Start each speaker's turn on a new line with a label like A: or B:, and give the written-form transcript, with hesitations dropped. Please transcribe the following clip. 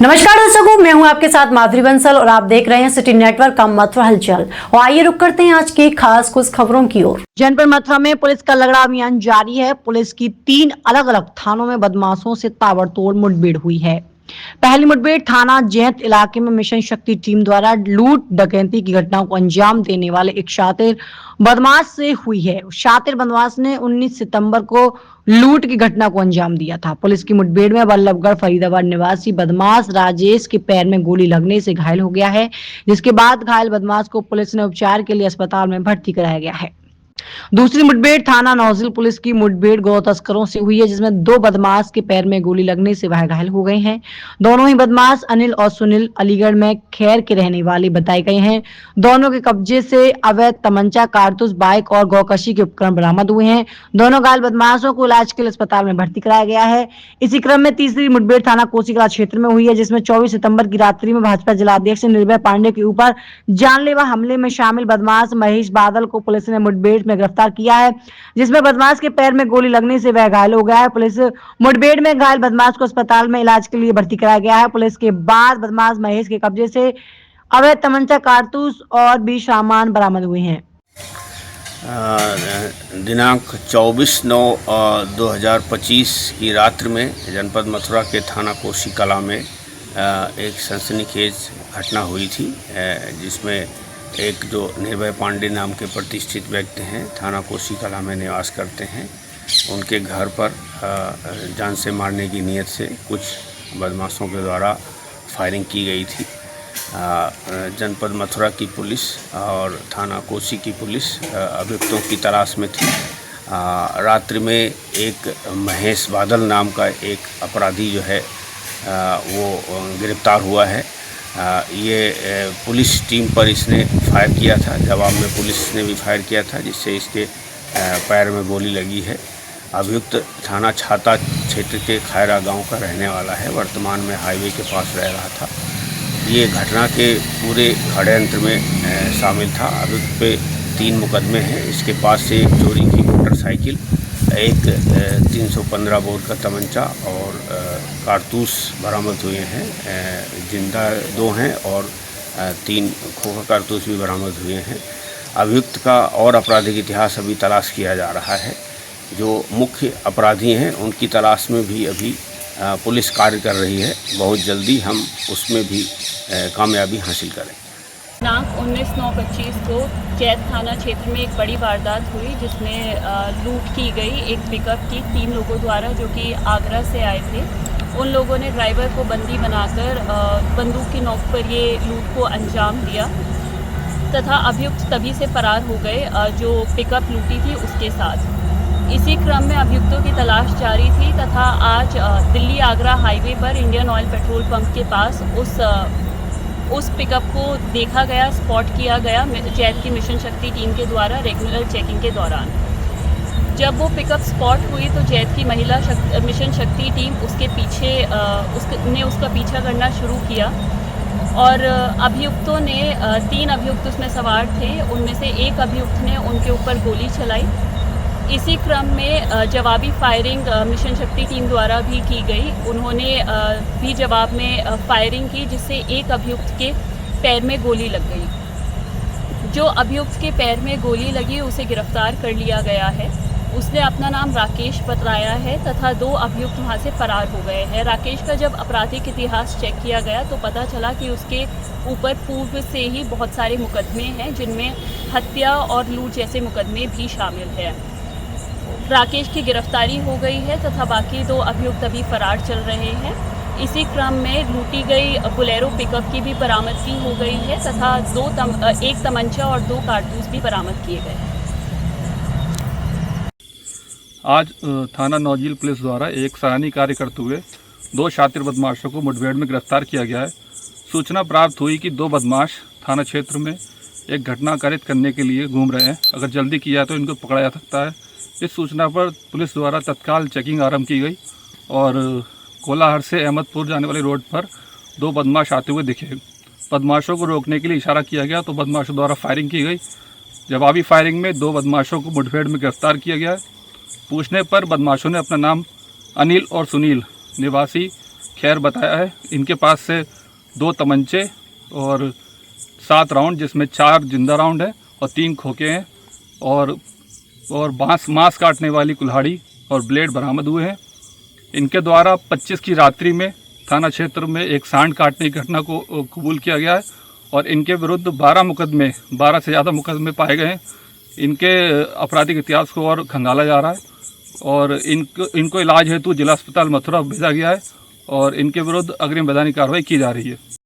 A: नमस्कार दर्शकों, मैं हूं आपके साथ माधुरी बंसल और आप देख रहे हैं सिटी नेटवर्क का मथुरा हलचल। और आइए रुक करते हैं आज की खास कुछ खबरों की ओर। जनपद मथुरा में पुलिस का लगड़ा अभियान जारी है। पुलिस की 3 अलग अलग थानों में बदमाशों से ताबड़तोड़ मुठभेड़ हुई है। पहली मुठभेड़ थाना जैत इलाके में मिशन शक्ति टीम द्वारा लूट डकैती की घटनाओं को अंजाम देने वाले एक शातिर बदमाश से हुई है। शातिर बदमाश ने 19 सितंबर को लूट की घटना को अंजाम दिया था। पुलिस की मुठभेड़ में बल्लभगढ़ फरीदाबाद निवासी बदमाश राजेश के पैर में गोली लगने से घायल हो गया है, जिसके बाद घायल बदमाश को पुलिस ने उपचार के लिए अस्पताल में भर्ती कराया गया है। दूसरी मुठभेड़ थाना नौजिल पुलिस की मुठभेड़ गौ तस्करों से हुई है, जिसमें 2 बदमाश के पैर में गोली लगने से वह घायल हो गए हैं। दोनों ही बदमाश अनिल और सुनील अलीगढ़ में खैर के रहने वाले बताए गए हैं। दोनों के कब्जे से अवैध तमंचा, कारतूस, बाइक और गौकशी के उपकरण बरामद हुए हैं। दोनों घायल बदमाशों को इलाज के लिए अस्पताल में भर्ती कराया गया है। इसी क्रम में तीसरी मुठभेड़ थाना कोसीकला क्षेत्र में हुई है, जिसमें 24 सितंबर की रात्रि में भाजपा जिलाध्यक्ष निर्भय पांडे के ऊपर जानलेवा हमले में शामिल बदमाश महेश बादल को पुलिस ने मुठभेड़ में गिरफ्तार किया है, जिसमें बदमाश के पैर में गोली लगने से वह घायल हो गया है। पुलिस मुठभेड़ में घायल बदमाश को अस्पताल में इलाज के लिए भर्ती कराया गया है। पुलिस के बाद बदमाश महेश के कब्जे से अवैध तमंचा, कारतूस और भी सामान बरामद हुए हैं।
B: दिनांक 24/9/2025 की रात्रि में जनपद मथुरा के थाना कोसीकला में एक सनसनीखेज घटना हुई थी, जिसमें एक जो निर्भय पांडे नाम के प्रतिष्ठित व्यक्ति हैं, थाना कोसीकला में निवास करते हैं, उनके घर पर जान से मारने की नीयत से कुछ बदमाशों के द्वारा फायरिंग की गई थी। जनपद मथुरा की पुलिस और थाना कोसी की पुलिस अभियुक्तों की तलाश में थी। रात्रि में एक महेश बादल नाम का एक अपराधी जो है वो गिरफ्तार हुआ है। ये पुलिस टीम पर इसने फायर किया था। जवाब में पुलिस ने भी फायर किया था, जिससे इसके पैर में गोली लगी है। अभियुक्त थाना छाता क्षेत्र के खैरा गांव का रहने वाला है। वर्तमान में हाईवे के पास रह रहा था। ये घटना के पूरे षड्यंत्र में शामिल था। अभियुक्त पे 3 मुकदमे हैं। इसके पास से एक चोरी की मोटरसाइकिल, एक 315 बोर का तमंचा और कारतूस बरामद हुए हैं। जिंदा 2 हैं और 3 खोखा कारतूस भी बरामद हुए हैं। अभियुक्त का और आपराधिक इतिहास अभी तलाश किया जा रहा है। जो मुख्य अपराधी हैं उनकी तलाश में भी अभी पुलिस कार्य कर रही है। बहुत जल्दी हम उसमें भी कामयाबी हासिल करें।
C: दिनांक 19/9/25 को जैत थाना क्षेत्र में एक बड़ी वारदात हुई, जिसमें लूट की गई एक पिकअप की 3 लोगों द्वारा, जो कि आगरा से आए थे। उन लोगों ने ड्राइवर को बंदी बनाकर बंदूक की नोक पर ये लूट को अंजाम दिया तथा अभियुक्त तभी से फरार हो गए, जो पिकअप लूटी थी उसके साथ। इसी क्रम में अभियुक्तों की तलाश जारी थी तथा आज दिल्ली आगरा हाईवे पर इंडियन ऑयल पेट्रोल पंप के पास उस पिकअप को देखा गया, स्पॉट किया गया जैत की मिशन शक्ति टीम के द्वारा रेगुलर चेकिंग के दौरान। जब वो पिकअप स्पॉट हुई तो जैत की महिला मिशन शक्ति टीम उसके पीछे उसका पीछा करना शुरू किया और अभियुक्तों ने 3 अभियुक्त उसमें सवार थे। उनमें से एक अभियुक्त ने उनके ऊपर गोली चलाई। इसी क्रम में जवाबी फायरिंग मिशन शक्ति टीम द्वारा भी की गई। उन्होंने भी जवाब में फायरिंग की, जिससे एक अभियुक्त के पैर में गोली लग गई। जो अभियुक्त के पैर में गोली लगी उसे गिरफ्तार कर लिया गया है। उसने अपना नाम राकेश बताया है तथा 2 अभियुक्त वहां से फरार हो गए हैं। राकेश का जब आपराधिक इतिहास चेक किया गया तो पता चला कि उसके ऊपर पूर्व से ही बहुत सारे मुकदमे हैं, जिनमें हत्या और लूट जैसे मुकदमे भी शामिल हैं। राकेश की गिरफ्तारी हो गई है तथा बाकी 2 अभियुक्त अभी फरार चल रहे हैं। इसी क्रम में लूटी गई बोलेरो पिकअप की भी बरामदगी हो गई है तथा 1 तमंचा और 2 कारतूस भी बरामद किए गए हैं।
D: आज थाना नौजिल पुलिस द्वारा एक सराहनीय कार्य करते हुए 2 शातिर बदमाशों को मुठभेड़ में गिरफ्तार किया गया है। सूचना प्राप्त हुई कि 2 बदमाश थाना क्षेत्र में एक घटना कारित करने के लिए घूम रहे हैं। अगर जल्दी किया तो इनको पकड़ा जा सकता है। इस सूचना पर पुलिस द्वारा तत्काल चेकिंग आरंभ की गई और कोलाहर से अहमदपुर जाने वाले रोड पर 2 बदमाश आते हुए दिखे। बदमाशों को रोकने के लिए इशारा किया गया तो बदमाशों द्वारा फायरिंग की गई। जवाबी फायरिंग में 2 बदमाशों को मुठभेड़ में गिरफ्तार किया गया। पूछने पर बदमाशों ने अपना नाम अनिल और सुनील निवासी खैर बताया है। इनके पास से 2 तमंचे और 7 राउंड, जिसमें 4 जिंदा राउंड है और 3 खोखे हैं, और मांस काटने वाली कुल्हाड़ी और ब्लेड बरामद हुए हैं। इनके द्वारा 25 की रात्रि में थाना क्षेत्र में एक सांड काटने की घटना को कबूल किया गया है और इनके विरुद्ध 12 से ज़्यादा मुकदमे पाए गए हैं। इनके आपराधिक इतिहास को और खंगाला जा रहा है और इनको इलाज हेतु जिला अस्पताल मथुरा भेजा गया है और इनके विरुद्ध अग्रिम वैधानिक कार्रवाई की जा रही है।